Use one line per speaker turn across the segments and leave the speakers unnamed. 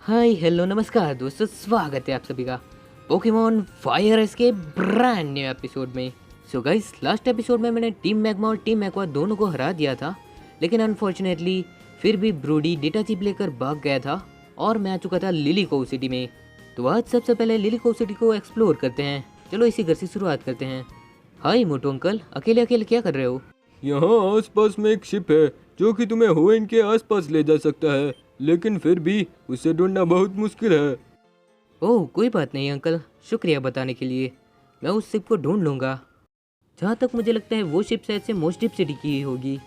Hi hello नमस्कार दोस्तों, स्वागत है आप सभी का पोकेमॉन फायर एस के ब्रांड न्यू एपिसोड में। सो गाइस, लास्ट एपिसोड में मैंने टीम मैग्मा और टीम एक्वा दोनों को हरा दिया था, लेकिन अनफॉर्चुनेटली फिर भी ब्रूडी डेटा चिप लेकर भाग गया था और मैं आ चुका था लिली कोव सिटी में। तो आज सबसे पहले लिली कोव सिटी को एक्सप्लोर करते हैं। चलो इसी घर से शुरुआत करते हैं। हाय मोटू अंकल, अकेले अकेले क्या कर रहे हो?
यहाँ आसपास में एक शिप है जो कि तुम्हें होएन के आसपास ले जा सकता है, लेकिन फिर भी उसे ढूंढना बहुत मुश्किल है।
ओह कोई बात नहीं अंकल, शुक्रिया बताने के लिए। मैं उस शिप को ढूंढ लूँगा। जहाँ तक मुझे लगता है वो शिप शायद से मोस्टिप सिटी की ही होगी।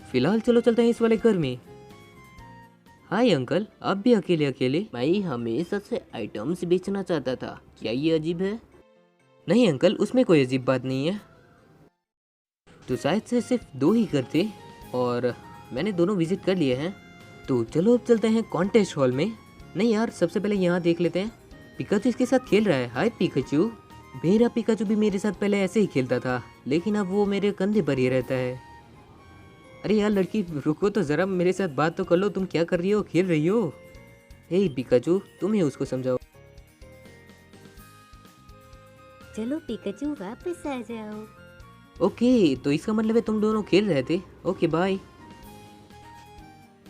फिलहाल चलो चलते हैं इस वाले घर में। हाय अंकल, आप भी अकेले अकेले? मैं हमेशा से आइटम्स बेचना चाहता था, क्या ये अजीब है? नहीं अंकल, उसमें कोई अजीब बात नहीं है। तो शायद से सिर्फ दो ही घर थे और मैंने दोनों विजिट कर लिए हैं। तो चलो अब चलते हैं कॉन्टेस्ट हॉल में। नहीं यार, सबसे पहले यहाँ देख लेते हैं पिकाचू इसके साथ खेल रहा है। हाय पिकाचू। मेरा पिकाचू भी मेरे साथ पहले ऐसे ही खेलता था, लेकिन अब वो मेरे कंधे पर ही रहता है। अरे यार लड़की, रुको तो जरा, मेरे साथ बात तो कर लो। तुम क्या कर रही हो? खेल रही हो? हे पिकाचू, तुम ही उसको समझाओ।
चलो पिकाचू वापस आ जाओ।
ओके, तो इसका मतलब है तुम दोनों खेल रहे थे। Okay bye.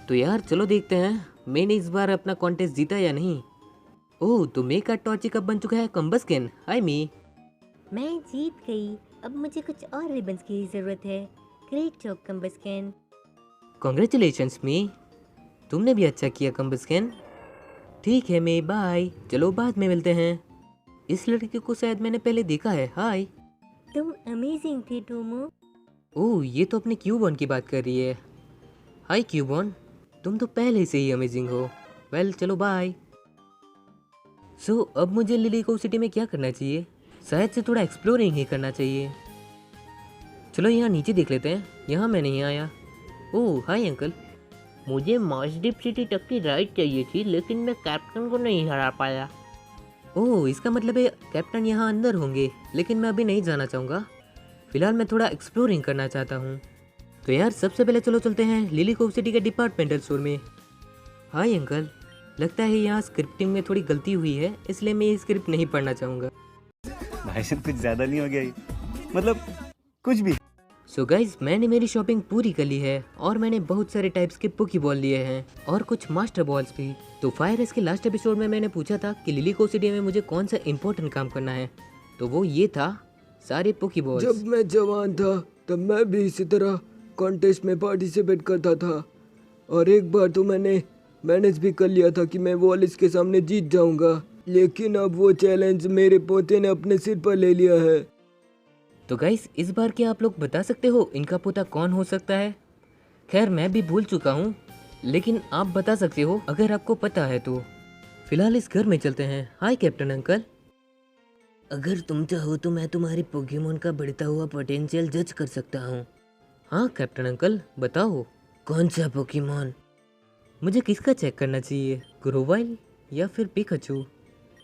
तो यार चलो देखते हैं मैंने इस बार अपना कॉन्टेस्ट जीता या नहीं। ओह, तो मे का टॉर्ची कब बन चुका है कम्बस्किन। हाय मी।
मैं जीत गई। अब मुझे कुछ और रिबन्स की जरूरत है। ग्रेट जॉब कम्बस्किन।
कॉन्ग्रेचुलेशंस मी, तुमने भी अच्छा किया कम्बस्किन। ठीक है मे, बाय। चलो बाद में मिलते हैं। इस लड़की को शायद मैंने पहले देखा है। हाय।
तुम अमेजिंग थे टोमो।
ओह, ये तो अपने क्यूबॉन की बात कर रही है। हाय क्यूबॉन, तुम तो पहले से ही अमेजिंग हो। वेल चलो बाय। सो अब मुझे लिली कोव सिटी में क्या करना चाहिए? शायद से थोड़ा एक्सप्लोरिंग ही करना चाहिए। चलो यहाँ नीचे देख लेते हैं। यहाँ मैं नहीं आया। ओह हाय अंकल। मुझे मॉस्डिप सिटी तक की राइड चाहिए थी, लेकिन मैं कैप्टन को नहीं हरा पाया। ओह, इसका मतलब है कैप्टन यहाँ अंदर होंगे, लेकिन मैं अभी नहीं जाना चाहूँगा। फिलहाल मैं थोड़ा एक्सप्लोरिंग करना चाहता हूँ। तो यार सबसे पहले चलो चलते हैं लिली कोव सिटी के डिपार्टमेंटल स्टोर में। हाय अंकल, लगता है यहाँ स्क्रिप्टिंग में थोड़ी गलती हुई है, इसलिए मैं ये स्क्रिप्ट नहीं पढ़ना चाहूँगा।
भाई साहब कुछ ज्यादा नहीं हो गया ये? मतलब कुछ भी।
सो गाइज, मैंने मेरी शॉपिंग पूरी कर ली है और मैंने बहुत सारे टाइप्स के पोकी बॉल लिए हैं और कुछ मास्टर बॉल्स भी। तो फायर एस के लास्ट एपिसोड में मैंने पूछा था कि लिली कोव सिटी में मुझे कौन सा इम्पोर्टेंट काम करना है, तो वो ये था सारे पोकी बॉल्स।
जब मैं जवान था तब मैं भी इसी तरह कॉन्टेस्ट में पार्टिसिपेट करता था, और एक बार तो मैंने मैनेज भी कर लिया था कि मैं वॉलिस के सामने जीत जाऊंगा, लेकिन अब वो चैलेंज मेरे पोते ने अपने सिर पर ले लिया है।
तो गाइस, इस बार क्या आप लोग बता सकते हो इनका पोता कौन हो सकता है? खैर मैं भी भूल चुका हूँ, लेकिन आप बता सकते हो अगर आपको पता है तो। फिलहाल इस घर में चलते हैं। हाय कैप्टन अंकल। अगर तुम चाहो तो मैं तुम्हारी पोकेमॉन का बढ़ता हुआ पोटेंशियल जज कर सकता हूँ। हाँ कैप्टन अंकल, बताओ कौन सा पोकेमॉन? मुझे किसका चेक करना चाहिए, ग्रोवाइल या फिर पिकाचू?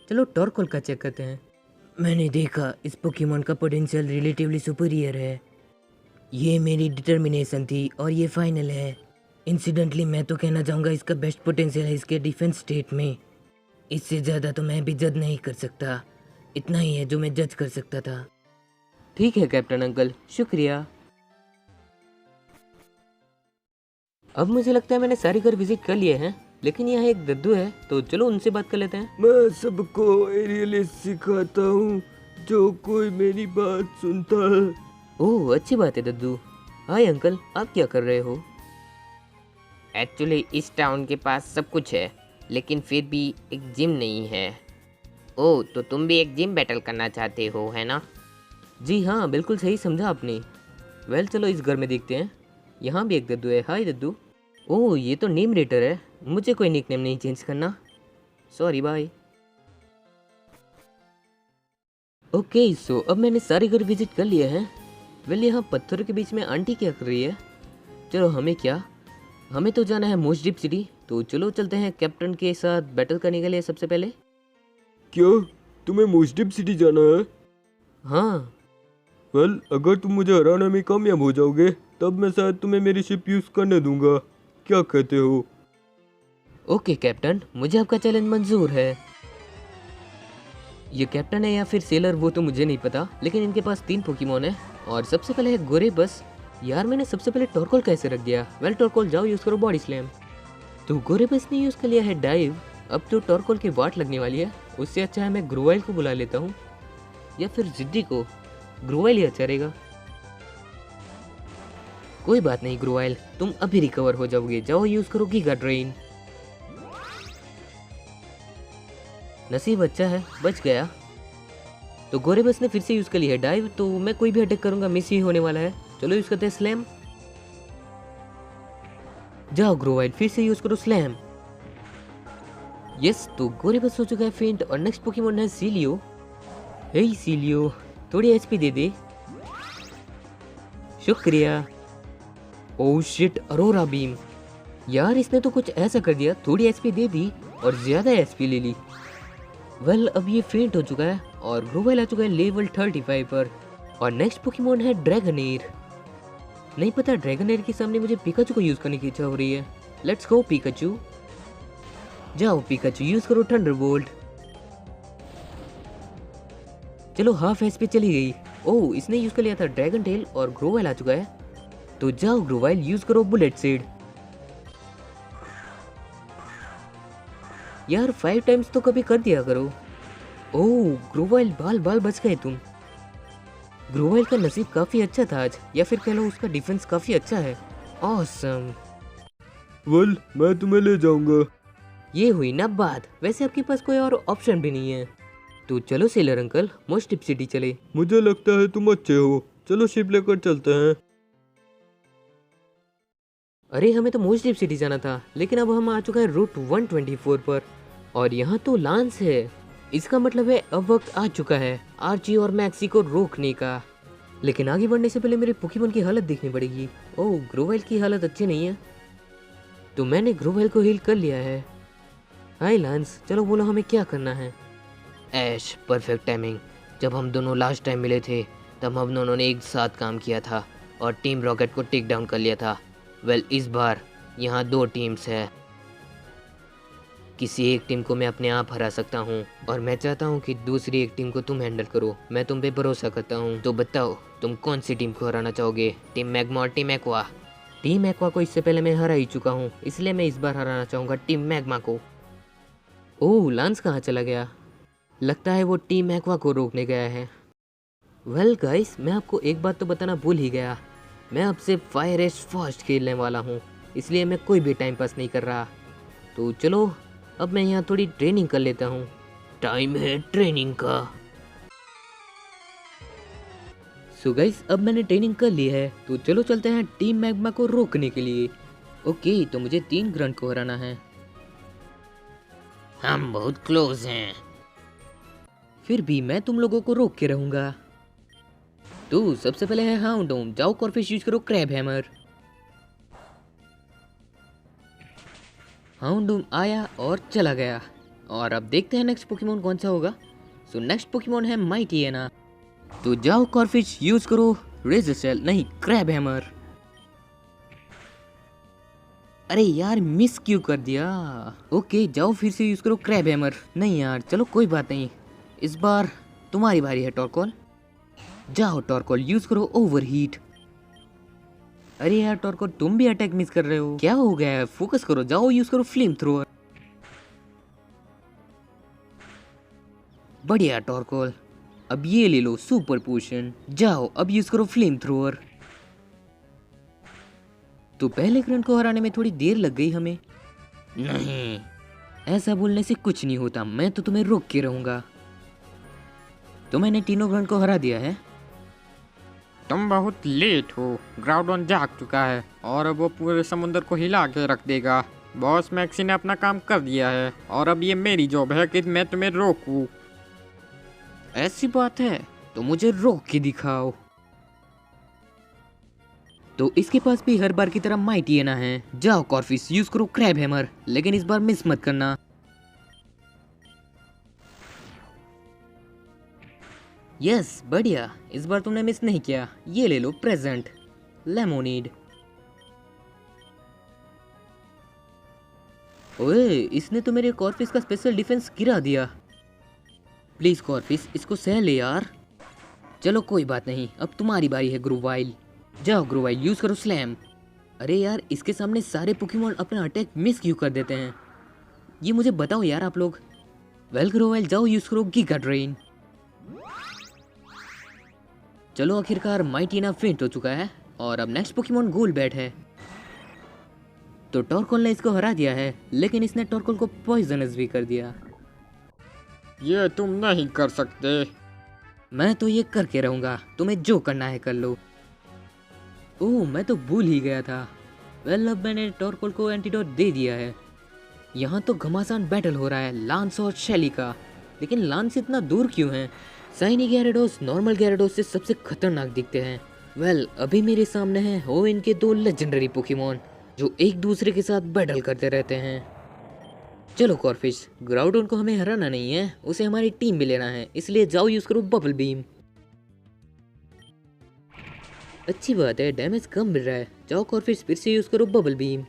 चलो टॉरकोल का चेक करते हैं। मैंने देखा इस पोकेमॉन का पोटेंशियल रिलेटिवली सुपीरियर है। ये मेरी डिटर्मिनेशन थी और ये फाइनल है। इंसिडेंटली मैं तो कहना चाहूँगा इसका बेस्ट पोटेंशियल है इसके डिफेंस स्टेट में। इससे ज़्यादा तो मैं भी जज नहीं कर सकता। इतना ही है जो मैं जज कर सकता था। ठीक है कैप्टन अंकल, शुक्रिया। अब मुझे लगता है मैंने सारे घर विजिट कर लिए हैं, लेकिन यहाँ एक दद्दू है, तो चलो उनसे बात कर लेते हैं।
मैं सबको एरियलिस सिखाता हूँ, जो कोई मेरी बात सुनता है।
ओह अच्छी बात है दद्दू। हाय अंकल, आप क्या कर रहे हो?
एक्चुअली इस टाउन के पास सब कुछ है, लेकिन फिर भी एक जिम नहीं है। ओह, तो तुम भी एक जिम बैटल करना चाहते हो, है ना?
जी हाँ, बिल्कुल सही समझा आपने। वेल चलो इस घर में देखते हैं। यहाँ भी एक दद्दू है। हाय दद्दू। ओह ये तो नेम रेटर है, मुझे कोई निक नेम नहीं चेंज करना, सॉरी बाय। ओके सो अब मैंने सारे घर विजिट कर लिए हैं। वेल यहाँ पत्थरों के बीच में आंटी क्या कर रही है? चलो हमें क्या, हमें तो जाना है मोस्डिप सिटी, तो चलो चलते हैं कैप्टन के साथ बैटल करने के लिए सबसे पहले।
क्या तुम्हें मोस्टिप सिटी जाना है?
हाँ।
वेल अगर तुम मुझे हराने में कामयाब हो जाओगे तब मैं शायद तुम्हें मेरी शिप यूज करने दूंगा, क्या कहते हो?
ओके कैप्टन, मुझे आपका चैलेंज मंजूर है। ये कैप्टन है या फिर सेलर वो तो मुझे नहीं पता, लेकिन इनके पास 3 पोकेमोन है और सबसे पहले है गोरेबस। यार मैंने सबसे पहले टॉर्कोल कैसे रख दिया। वेल टॉर्कोल जाओ यूज करो बॉडी स्लैम। तो गोरेबस ने यूज कर लिया है डाइव। अब तो टॉर्कोल की वाट लगने वाली है, उससे अच्छा है मैं ग्रोवाइल को बुला लेता हूँ या फिर जिद्दी को। ग्रोवाइल ही अच्छा रहेगा। कोई बात नहीं ग्रोवाइल, तुम अभी रिकवर हो जाओगे। जाओ यूज करो गीगा ड्रेन। नसीब अच्छा है, बच गया। तो गोरेबस ने फिर से यूज कर लिया है डाइव, तो मैं कोई भी अटैक करूंगा मिस ही होने वाला है। चलो यूज करते हैं स्लैम। जाओ ग्रोवाइल फिर से यूज करो स्लैम। यस, तो गोरेबस हो चुका है फेंट और नेक्स्ट पोकेमोन है सीलियो। हे सीलियो, थोड़ी एचपी दे दे। शुक्रिया। Oh shit, Arora beam. यार इसने तो कुछ ऐसा कर दिया, थोड़ी एचपी दे दी और ज्यादा एचपी ले ली। वेल अब ये फेंट हो चुका है और ग्रोवाइल आ चुका है लेवल 35 पर। और नेक्स्ट पोकेमोन है ड्रैगनेर। नहीं पता, ड्रैगनेर के सामने मुझे पिकाचू को यूज करने की इच्छा हो रही है। Let's go Pikachu. जाओ पिकाचू यूज करो थंडरबोल्ट। चलो हाफ एचपी चली गई। ओह इसने यूज कर लिया था ड्रैगन टेल और ग्रोवाइल आ चुका है। तो जाओ ग्रोवाइल यूज करो बुलेट सीड। यार 5 टाइम्स तो कभी कर दिया करो। ओह ग्रोवाइल बाल बाल बच गए तुम। ग्रोवाइल का नसीब काफी अच्छा था आज, या फिर कह लो उसका डिफेंस काफी अच्छा है। ऑसम।
वेल मैं तुम्हें ले जाऊंगा।
ये हुई ना बात। वैसे आपके पास कोई और ऑप्शन भी नहीं है। तो चलो सेलर अंकल, मोस्टिप सिटी चले।
मुझे लगता है तुम अच्छे हो, चलो शिप लेकर चलते हैं।
अरे हमें तो मोस्टिप सिटी जाना था, लेकिन अब हम आ चुका है रूट 124 पर और यहाँ तो लांस है। इसका मतलब है अब वक्त आ चुका है आर्ची और मैक्सी को रोकने का। लेकिन आगे बढ़ने से पहले मेरे पोकेमोन की हालत देखनी पड़ेगी। ओह ग्रोवाइल की हालत अच्छी नहीं है, तो मैंने ग्रोवाइल को हील कर लिया है। हाय लांस, चलो बोलो हमें क्या करना है। ऐश परफेक्ट टाइमिंग। जब हम दोनों लास्ट टाइम मिले थे तब हम दोनों ने एक साथ काम किया था और टीम रॉकेट को टेक डाउन कर लिया था। वेल इस बार यहाँ 2 टीम्स है। किसी एक टीम को मैं अपने आप हरा सकता हूँ और मैं चाहता हूँ कि दूसरी एक टीम को तुम हैंडल करो। मैं तुम पे भरोसा करता हूँ। तो बताओ तुम कौन सी टीम को हराना चाहोगे, टीम मैग्मा और टीम एक्वा? टीम एक्वा को इससे पहले मैं हरा ही चुका हूँ, इसलिए मैं इस बार हराना चाहूँगा टीम मैग्मा को। ओह लांस कहाँ चला गया? लगता है वो टीम एक्वा को रोकने गया है। वेल गाइस, मैं आपको एक बात तो बताना भूल ही गया। मैं अब से फायर एश फास्ट खेलने वाला हूँ, इसलिए मैं कोई भी टाइम पास नहीं कर रहा। तो चलो अब मैं यहाँ थोड़ी ट्रेनिंग कर लेता हूँ। टाइम है ट्रेनिंग का। सो गाइस, अब मैंने ट्रेनिंग कर ली है, तो चलो चलते हैं टीम मैग्मा को रोकने के लिए। ओके, तो मुझे 3 ग्रंट को हराना है।
हम बहुत क्लोज हैं।
फिर भी मैं तुम लोगों को रोक के रहूंगा। तो सबसे पहले है हाउंडोम। जाओ कॉर्फिश यूज करो क्रैब हैमर। हाउंडोम आया और चला गया। और अब देखते हैं नेक्स्ट पोकेमोन कौन सा होगा। सो नेक्स्ट पोकेमोन है माइटिएना। तो जाओ कॉर्फिश यूज करो रेजर सेल, नहीं क्रैब हैमर। अरे यार मिस क्यों कर दिया। ओके जाओ फिर से यूज करो क्रैब हैमर। नहीं यार चलो कोई बात नहीं, इस बार तुम्हारी बारी है टॉर्कोल। जाओ टॉर्कोल यूज करो ओवरहीट। अरे यार टॉर्कोल तुम भी अटैक मिस कर रहे हो, क्या हो गया है? फोकस करो। जाओ यूज करो फ्लेम थ्रोअर। बढ़िया टॉर्कोल, अब ये ले लो सुपर पोशन। जाओ अब यूज करो फ्लेम थ्रोअर। तो पहले ग्रंट को हराने में थोड़ी देर लग गई हमें। नहीं, ऐसा बोलने से कुछ नहीं होता, मैं तो तुम्हें रोक के रहूंगा। तो मैंने तीनों ग्रंट को हरा दिया है।
तुम बहुत लेट हो। ग्राउडन जाग चुका है और अब वो पूरे समुद्र को हिला के रख देगा। बॉस मैक्सी ने अपना काम कर दिया है और अब ये मेरी जॉब है कि मैं तुम्हें रोकूं।
ऐसी बात है तो मुझे रोक के दिखाओ। तो इसके पास भी हर बार की तरह माइटिएना है। जाओ कॉर्फिस यूज करो क्रैब हैमर, लेकिन इस बार मिस मत करना। यस बढ़िया, इस बार तुमने मिस नहीं किया। ये ले लो प्रेजेंट लेमोनेड। ओए, इसने तो मेरे कॉर्फिस का स्पेशल डिफेंस गिरा दिया। प्लीज कॉर्फिस, इसको सह ले यार। चलो कोई बात नहीं, अब तुम्हारी बारी है ग्रोवाइल। जाओ ग्रोवाइल, यूज करो स्लैम। अरे यार, इसके सामने सारे पोकेमॉन अपना अटैक मिस क्यों कर देते हैं, ये मुझे बताओ यार आप लोग। वेल ग्रोवाइल, जाओ यूज करो गीगा ड्रेन। चलो आखिरकार माइटीना फेंट हो चुका है और अब नेक्स्ट पोकेमॉन गोलबैट है। तो टॉर्कोल ने इसको हरा दिया है, लेकिन इसने टॉर्कोल को पॉइजनस भी कर दिया।
ये तुम नहीं कर सकते।
मैं तो ये करके रहूंगा, तुम्हें जो करना है कर लो। ओह, मैं तो भूल ही गया था। वेल, अब मैंने टॉर्कोल को एंटीडोट दे दिया है। यहाँ तो घमासान बैटल हो रहा है लांस और शैली का, लेकिन लांस इतना दूर क्यों है? शाइनी gyarados नॉर्मल gyarados से सबसे खतरनाक दिखते हैं। वेल, अभी मेरे सामने है होविन के 2 लेजेंडरी पोकेमॉन जो एक दूसरे के साथ बैटल करते रहते हैं। चलो कॉर्फिश, ग्राउडोन को हमें हराना नहीं है, उसे हमारी टीम में लेना है, इसलिए जाओ यूज करो बबल बीम। अच्छी बात है, डैमेज कम मिल रहा है। जाओ कॉर्फिश, फिर से यूज करो बबल बीम।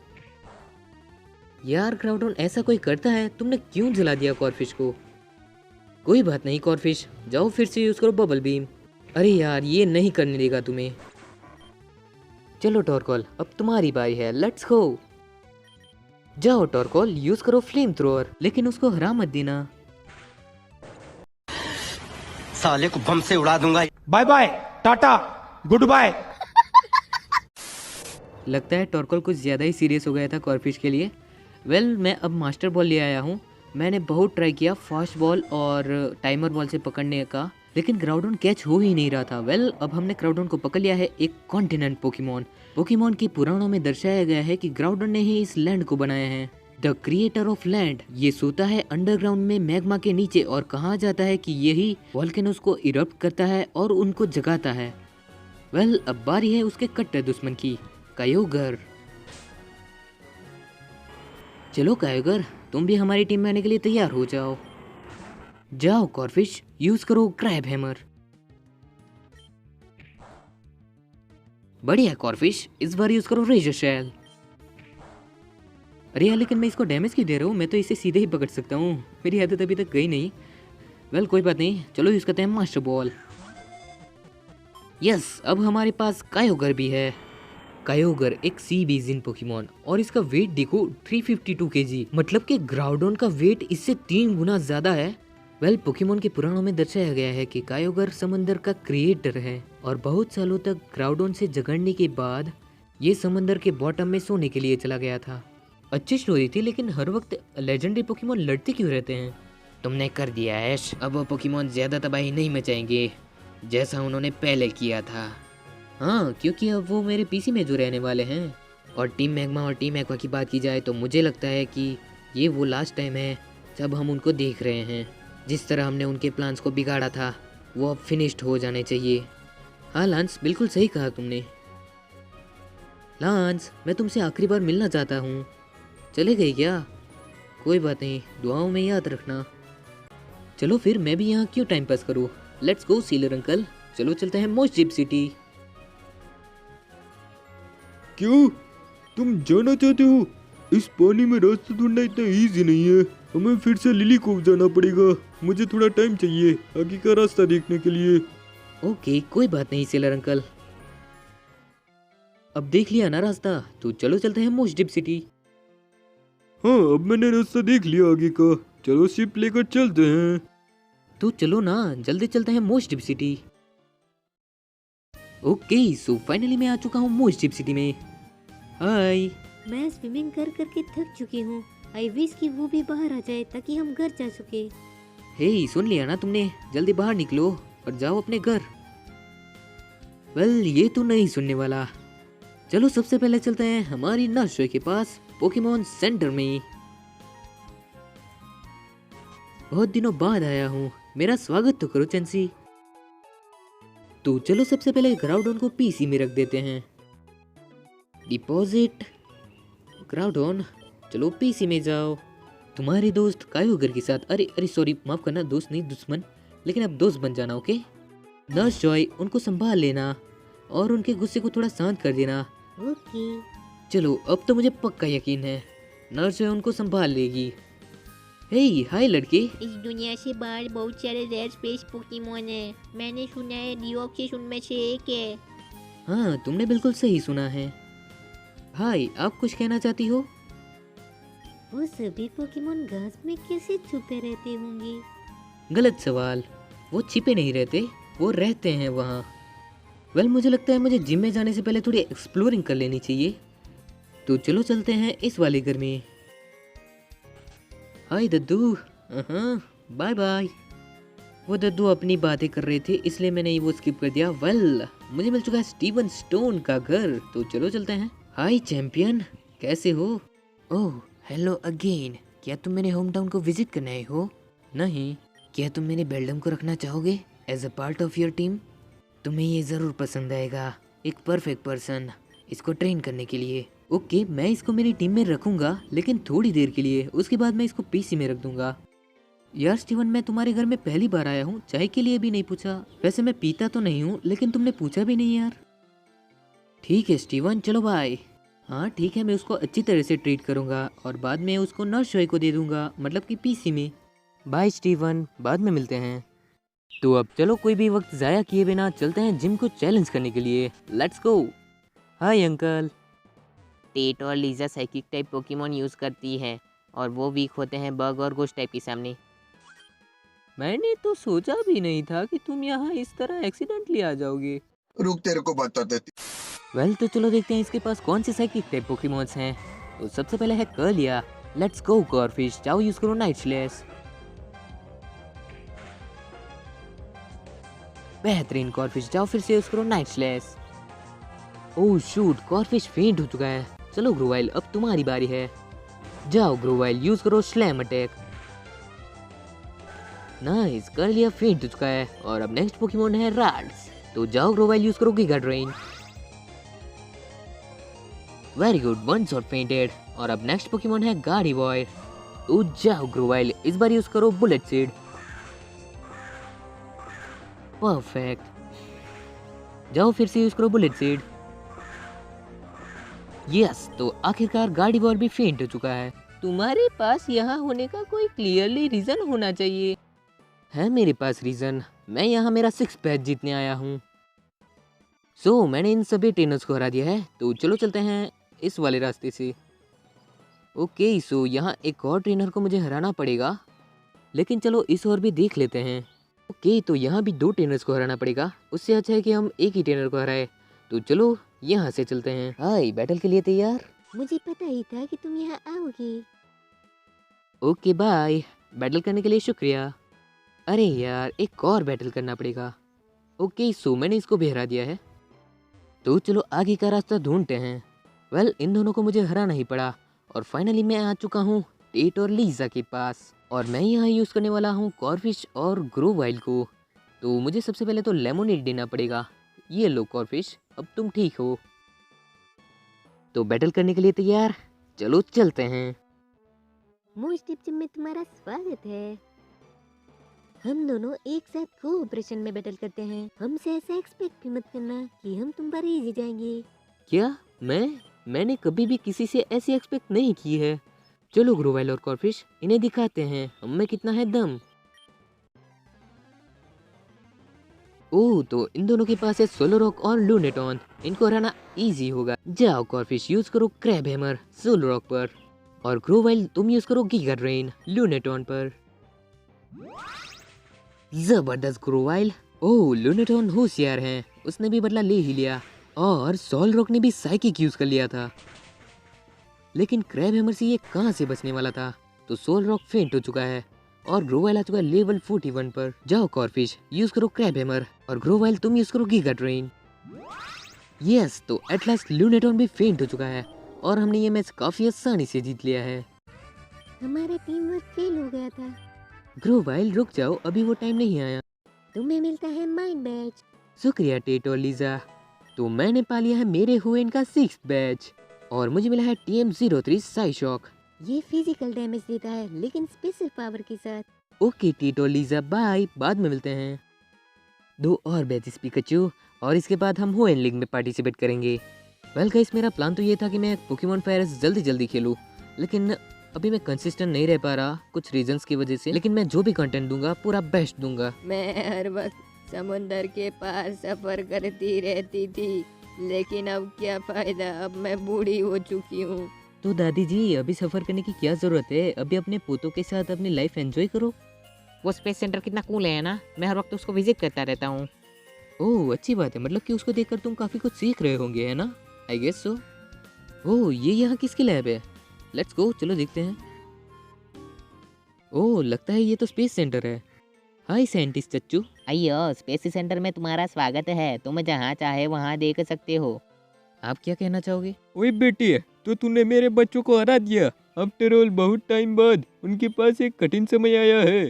यार ग्राउडोन, ऐसा कोई करता है? तुमने क्यों जला दिया कॉर्फिश को? कोई बात नहीं कॉर्फिश, जाओ फिर से यूज करो बबल बीम। अरे यार, ये नहीं करने देगा तुम्हें। चलो टॉर्कोल, अब तुम्हारी बारी है, लेट्स गो। जाओ टॉर्कोल, यूज करो फ्लेम थ्रोअर, लेकिन उसको हरा मत देना।
साले को बम से उड़ा दूंगा।
बाय बाय, टाटा, गुड बाय।
लगता है टॉर्कोल कुछ ज़्यादा ही सीरियस हो गया था कॉर्फिश के लिए। वेल, मैं अब मास्टर बॉल ले आया हूँ। मैंने बहुत ट्राई किया फास्ट बॉल और टाइमर बॉल से पकड़ने का, लेकिन ग्राउडोन कैच हो ही नहीं रहा था। वेल, अब हमने ग्राउडोन को पकड़ लिया है, एक कॉन्टिनेंट पोकेमॉन के पुराणों में दर्शाया गया है कि ग्राउडोन ने ही इस लैंड को बनाया है। The creator of land. ये सोता है अंडरग्राउंड में मैग्मा के नीचे और कहा जाता है कि यही वॉल्केनोस को इरप्ट करता है और उनको जगाता है। वेल, अब बारी है उसके कट्टर दुश्मन की, कायोगर। चलो कायोगर, तुम भी हमारी टीम में आने के लिए तैयार हो जाओ। जाओ कॉर्फिश, यूज करो क्रैब हैमर। बढ़िया कॉर्फिश, इस बार यूज करो रेजर शेल। अरे यार, लेकिन मैं इसको डैमेज क्यों दे रहा हूँ? मैं तो इसे सीधे ही पकड़ सकता हूँ, मेरी आदत अभी तक गई नहीं। वेल, कोई बात नहीं, चलो यूज करते हैं मास्टर बॉल। यस, अब हमारे पास कायोगर भी है। कायोगर एक सी बेसिन पोकेमॉन और इसका वेट देखो 352 kg, मतलब कि ग्राउडोन का वेट इससे 3 गुना ज्यादा है। वेल, पोकेमॉन के पुराणों में दर्शाया गया है कि कायोगर समंदर का क्रिएटर है और बहुत सालों तक ग्राउडोन से झगड़ने के बाद ये समंदर के बॉटम में सोने के लिए चला गया था। अच्छी स्टोरी थी, लेकिन हर वक्त लेजेंडरी पोकेमॉन लड़ते क्यों रहते हैं?
तुमने कर दिया ऐश, अब वो पोकेमॉन ज्यादा तबाही नहीं मचाएंगे जैसा उन्होंने पहले किया था।
हाँ, क्योंकि अब वो मेरे पीसी में जो रहने वाले हैं।
और टीम मैग्मा और टीम एक्वा की बात की जाए तो मुझे लगता है कि ये वो लास्ट टाइम है जब हम उनको देख रहे हैं। जिस तरह हमने उनके प्लान्स को बिगाड़ा था वो अब फिनिश्ड हो जाने चाहिए।
हाँ लांस, बिल्कुल सही कहा तुमने। लांस, मैं तुमसे आखिरी बार मिलना चाहता हूँ। चले गए क्या? कोई बात नहीं, दुआओं में याद रखना। चलो फिर, मैं भी यहाँ क्यों टाइम पास करूँ। लेट्स गो सीलर अंकल, चलो चलते हैं मोस्ट जिप सिटी।
क्यों? तुम जाना चाहते हो? इस पानी में रास्ता ढूंढना इतना इजी नहीं है, हमें फिर से लिली को जाना पड़ेगा। मुझे थोड़ा टाइम चाहिए आगे का रास्ता देखने के लिए।
ओके, कोई बात नहीं सेलर अंकल, अब देख लिया ना रास्ता, तो चलो चलते हैं मोस्ट जिप सिटी।
हाँ, अब मैंने रास्ता देख लिया आगे का, चलो शिप लेकर चलते हैं।
तो चलो ना, जल्दी चलते हैं most zip city. Okay, so finally मैं आ चुका हूँ मोस्ट जिप सिटी में। हाय।
मैं स्विमिंग कर करके थक चुकी हूँ। आई विश कि वो भी बाहर आ जाए ताकि हम घर जा सके।
हे, सुन लिया ना तुमने, जल्दी बाहर निकलो और जाओ अपने घर। वेल, ये तो नहीं सुनने वाला। चलो सबसे पहले चलते हैं हमारी नर्सरी के पास, पोकेमॉन सेंटर में। बहुत दिनों बाद आया हूँ, मेरा स्वागत तो करो चेंसी। तो चलो सबसे पहले ग्राउडोन को पीसी में रख देते हैं। डिपॉजिट ग्राउडोन, चलो पीसी में जाओ। तुम्हारे दोस्त कायोगर के साथ, अरे सॉरी, माफ करना, दोस्त नहीं दुश्मन, लेकिन अब दोस्त बन जाना। ओके नर्स जॉय, उनको संभाल लेना और उनके गुस्से को थोड़ा शांत कर देना।
ओके।
चलो, अब तो मुझे पक्का यकीन है
नर्स है उनको संभाल लेगी। हे हाय लड़के।
इस दुनिया से बाहर बहुत सारे रेयर स्पेस पोकेमोन है। मैंने सुना है डिओक्सिस उनमें से एक है।
हाँ तुमने बिल्कुल सही सुना है। हाय आप कुछ कहना चाहती हो?
वो सभी पोकेमोन घास में कैसे छुपे रहते होंगे?
गलत सवाल। वो छिपे नहीं रहते, वो रहते हैं वहाँ। वेल मुझे लगता है मुझे जिम में जाने से पहले थोड़ी एक्सप्लोरिंग कर लेनी चाहिए। तो चलो चलते हैं इस वाले घर में। हाय दद्दू। Bye bye. वो दद्दू अपनी बातें कर रहे थे इसलिए मैंने वो स्किप कर दिया। वेल मुझे मिल चुका है स्टीवन स्टोन का घर, तो चलो चलते हैं। हाय चैंपियन, कैसे हो? Oh hello again. क्या तुम मेरे होम टाउन को विजिट करने आए हो? नहीं। क्या तुम मेरे बेल्डम को रखना चाहोगे as a part of your team? तुम्हें ये ज़रूर पसंद आएगा। एक परफेक्ट पर्सन इसको ट्रेन करने के लिए। ओके मैं इसको मेरी टीम में रखूंगा, लेकिन थोड़ी देर के लिए। उसके बाद मैं इसको पीसी में रख दूंगा। यार स्टीवन, मैं तुम्हारे घर में पहली बार आया हूँ, चाय के लिए भी नहीं पूछा। वैसे मैं पीता तो नहीं हूँ, लेकिन तुमने पूछा भी नहीं यार। ठीक है स्टीवन, चलो बाय। हाँ ठीक है, मैं उसको अच्छी तरह से ट्रीट करूँगा और बाद में उसको नर्स जॉय को दे दूँगा, मतलब कि पीसी में। बाय स्टीवन, बाद में मिलते हैं। तो अब चलो कोई भी वक्त ज़ाया किए बिना चलते हैं जिम को चैलेंज करने के लिए। Let's go. Hi uncle.
Tate और Liza psychic type Pokemon use करती है और वो वीक होते हैं बग और घोस्ट टाइप के सामने।
मैंने तो सोचा भी नहीं था कि तुम यहाँ इस तरह एक्सीडेंटली आ जाओगे।
रुक तेरे को बता देती।
वेल तो चलो देखते हैं इसके पास कौन से साइकिक टाइप पोकेमोन्स हैं। तो सबसे पहले है कर्लिया। लेट्स गो कॉर्फिश, जाओ यूज करो नाइट स्लैश। बेहतरीन कॉर्फिश, जाओ फिर से यूज करो नाइट स्लैश। ओह शूट, कॉर्फिश फेंट हो चुका है। चलो ग्रोवाइल, अब तुम्हारी बारी है। जाओ ग्रोवाइल, यूज करो स्लैम अटैक। नाइस, कर्लिया फेंट हो चुका है और अब नेक्स्ट पोकेमोन है राड्स। तो जाओ ग्रोवाइल, यूज करो giga drain. Very good, one shot fainted. और अब नेक्स्ट पोकेमोन है गार्डीवॉयर। तो जाओ ग्रोवाइल, इस बार यूज करो बुलेट सीड। परफेक्ट, जाओ फिर से यूज करो बुलेट सीड। यस, तो आखिरकार गार्डीवॉयर भी फेंट हो चुका है। तुम्हारे पास यहाँ होने का कोई क्लियरली रीजन होना चाहिए। है मेरे पास रीजन, मैं यहाँ मेरा 6 बैच जीतने आया हूँ। सो मैंने इन सभी ट्रेनर्स को हरा दिया है, तो चलो चलते हैं इस वाले रास्ते से। ओके सो यहाँ एक और ट्रेनर को मुझे हराना पड़ेगा, लेकिन चलो इस और भी देख लेते हैं। ओके तो यहाँ भी 2 ट्रेनर्स को हराना पड़ेगा, उससे अच्छा है कि हम एक ही ट्रेनर को हराए। तो चलो यहाँ से चलते हैं। हाय, बैटल के लिए तैयार?
मुझे पता ही था कि तुम यहाँ आओगे।
ओके बाय, बैटल करने के लिए शुक्रिया। अरे यार, एक और बैटल करना पड़ेगा। ओके सो मैंने इसको भी हरा दिया है, तो चलो आगे का रास्ता ढूंढते हैं। वेल इन दोनों को मुझे हराना ही पड़ा और फाइनली मैं आ चुका हूँ टेट और लीजा के पास। और मैं यहाँ यूज़ करने वाला हूँ कॉर्फिश और ग्रोवाइल को। तो मुझे सबसे पहले तो लेमोनेड देना पड़ेगा। ये लो कॉर्फिश, अब तुम ठीक हो। तो बैटल करने के लिए तैयार? चलो चलते हैं।
मोस्ट टिप में तुम्हारा स्वागत है। हम दोनों एक साथ कोऑपरेशन में बैटल करते हैं। हमसे ऐसा एक्सपेक्ट भी मत करना कि हम तुम पर इजी जाएंगे।
क्या? मैंने कभी भी किसी से ऐसी एक्सपेक्ट नहीं की है। चलो ग्रोवाइल और कॉर्फिश, इन्हें दिखाते हैं हम में कितना है दम। ओह तो इन दोनों के पास है सोलोरॉक और लूनेटॉन, इनको हराना इजी होगा। जाओ कॉर्फिश, यूज करो क्रैब हैमर सोलोरॉक पर, और ग्रोवाइल तुम यूज करो गीगा ड्रेन लूनेटॉन पर। जबरदस्त ग्रोवाइल। ओह लूनेटॉन होशियार है, उसने भी बदला ले ही लिया, और सोलोरॉक ने भी साइकिक यूज कर लिया था। लेकिन क्रैब हैमर से ये कहाँ से बचने वाला था। तो सोलोरॉक फेंट हो चुका है और ग्रोवाइल आ चुका है लेवल 41 पर। जाओ कॉर्फिश, यूज करो क्रैब हैमर, और ग्रोवाइल तुम यूज करो गीगा ड्रेन। यस, तो एट लास्ट लूनेटॉन भी फेंट हो चुका है और हमने ये मैच काफी आसानी से जीत लिया है।
हमारा टीम वर्क फेल हो गया था।
ग्रोवाइल रुक जाओ, अभी वो टाइम नहीं आया।
तुम्हें मिलता है माइंड बैच।
शुक्रिया टेट और लीजा। तो मैंने पा लिया है मेरे हुए इनका 6th बैच और मुझे मिला है TM03 साइशॉक।
ये फिजिकल डैमेज देता है लेकिन स्पेशल पावर के साथ।
ओके टेट और लीजा बाय, बाद में मिलते हैं। 2 और बैचेस पिकाचू और इसके बाद हम होएन लीग में पार्टिसिपेट करेंगे। वेल गाइस, मेरा प्लान तो ये था कि मैं पोकेमॉन फायर्स जल्दी खेलूं,
लेकिन अभी मैं कंसिस्टेंट नहीं रह पा रहा कुछ रीजंस की वजह से, लेकिन मैं जो भी कंटेंट दूंगा पूरा बेस्ट दूंगा।
मैं हर वक्त समुंदर के पार सफर करती रहती थी, लेकिन अब क्या फायदा, अब मैं बूढ़ी हो चुकी हूँ।
तो दादी जी अभी सफर करने की क्या जरूरत है, अभी अपने पोतों के साथ अपनी लाइफ एंजॉय करो।
वो स्पेस सेंटर कितना कूल है ना, मैं हर वक्त उसको विजिट करता रहता हूँ।
ओह अच्छी बात है, मतलब कि उसको देखकर तुम काफ़ी कुछ सीख रहे होंगे, है ना? I guess so. ओह ये यहाँ किसकी लैब है? लेट्स गो, चलो देखते हैं। ओह लगता है ये तो स्पेस सेंटर है। हाय साइंटिस्ट चच्चू।
अयो स्पेस सेंटर में तुम्हारा स्वागत है, तुम जहाँ चाहे वहाँ देख सकते हो।
आप क्या कहना चाहोगे?
ओए बेटी, तो तूने मेरे बच्चों को हरा दिया। आफ्टर ऑल बहुत टाइम बाद उनके पास एक कठिन समय आया है।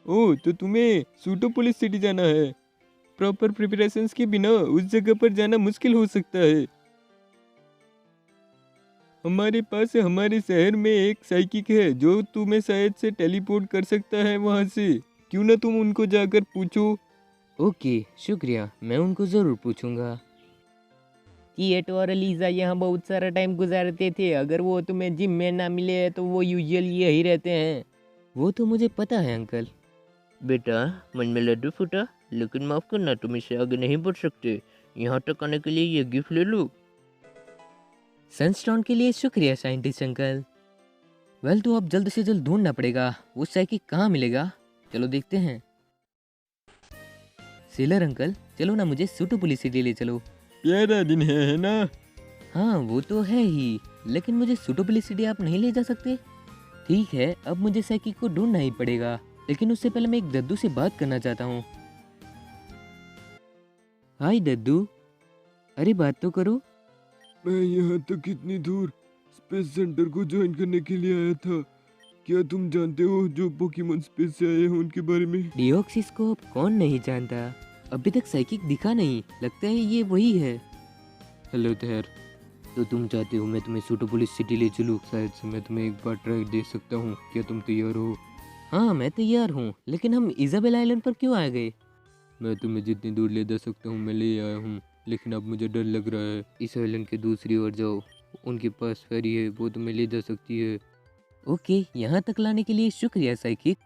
ओह तो तुम्हें सूटो पुलिस सिटी जाना है। प्रॉपर प्रिपरेशंस के बिना उस जगह पर जाना मुश्किल हो सकता है। हमारे पास हमारे शहर में एक साइकिक है जो तुम्हें शायद से टेलीपोर्ट कर सकता है वहाँ से। क्यों ना तुम उनको जाकर पूछो।
ओके शुक्रिया, मैं उनको ज़रूर पूछूंगा।
किएटो और लीजा यहाँ बहुत सारा टाइम गुजारते थे, अगर वो तुम्हें जिम में ना मिले तो वो यूजुअली यही रहते हैं।
वो तो मुझे पता है अंकल।
बेटा मन में लड्डू फूटा, लेकिन माफ करना तुम इससे आगे नहीं बढ़ सकते। यहाँ तक आने के लिए ये गिफ्ट ले लो।
सनस्टोन के लिए शुक्रिया साइंटिस्ट अंकल। वेल तो अब जल्द से जल्द ढूंढना पड़ेगा वो साइकिक कहाँ मिलेगा। चलो देखते हैं। सेलर अंकल चलो ना, मुझे सूटो पुलिस सिटी ले चलो।
प्यारा दिन है ना?
हाँ वो तो है ही, लेकिन मुझे सूटो पुलिस सिटी आप नहीं ले जा सकते? ठीक है अब मुझे साइकिक को ढूंढना ही पड़ेगा, लेकिन उससे पहले मैं एक दद्दू से बात करना चाहता हूँ। हाय दद्दू, अरे बात तो करो।
मैं यहाँ तक इतनी दूर स्पेस सेंटर को ज्वाइन करने के लिए आया था। क्या तुम जानते हो जो पोकेमोन स्पेस से आए हैं उनके बारे में?
डिओक्सिस को अब कौन नहीं जानता, अभी तक साइकिक दिखा नहीं, लगता है ये वही है।
हेलो थेर, तो तुम चाहते हो मैं तुम्हें सूटो पुलिस सिटी ले चलूँ? शायद से मैं तुम्हें एक बार ट्राई दे सकता हूँ, क्या तुम तैयार हो?
हाँ मैं तैयार हूँ, लेकिन हम इजाबेल आइलैंड पर क्यों आ गए?
मैं तुम्हें जितनी दूर ले जा सकता हूँ मैं ले आया हूँ, लेकिन अब मुझे डर लग रहा है। इस आइलैंड के दूसरी ओर जाओ, उनके पास फेरी है, वो तुम्हें ले जा सकती है।
ओके यहाँ तक लाने के लिए शुक्रिया साइकिक।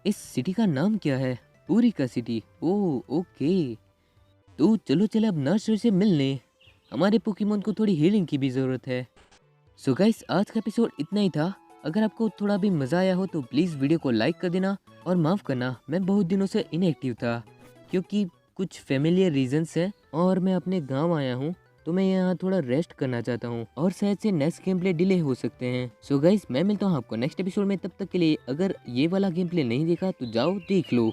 इस सिटी का नाम क्या है? पूरी का सिटी। ओह ओके, तो चलो चले अब नर्सरी से मिलने, हमारे पोकेमोन को थोड़ी हीलिंग की भी ज़रूरत है। सो गाइस आज का एपिसोड इतना ही था। अगर आपको थोड़ा भी मज़ा आया हो तो प्लीज़ वीडियो को लाइक कर देना, और माफ़ करना मैं बहुत दिनों से इनएक्टिव था क्योंकि कुछ फैमिलियर रीजंस हैं और मैं अपने गांव आया हूं, तो मैं यहाँ थोड़ा रेस्ट करना चाहता हूँ और शायद से नेक्स्ट गेम प्ले डिले हो सकते हैं। सो गाइस मैं मिलता हूँ आपको नेक्स्ट एपिसोड में, तब तक के लिए अगर ये वाला गेम प्ले नहीं देखा तो जाओ देख लो।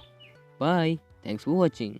Bye, thanks for watching.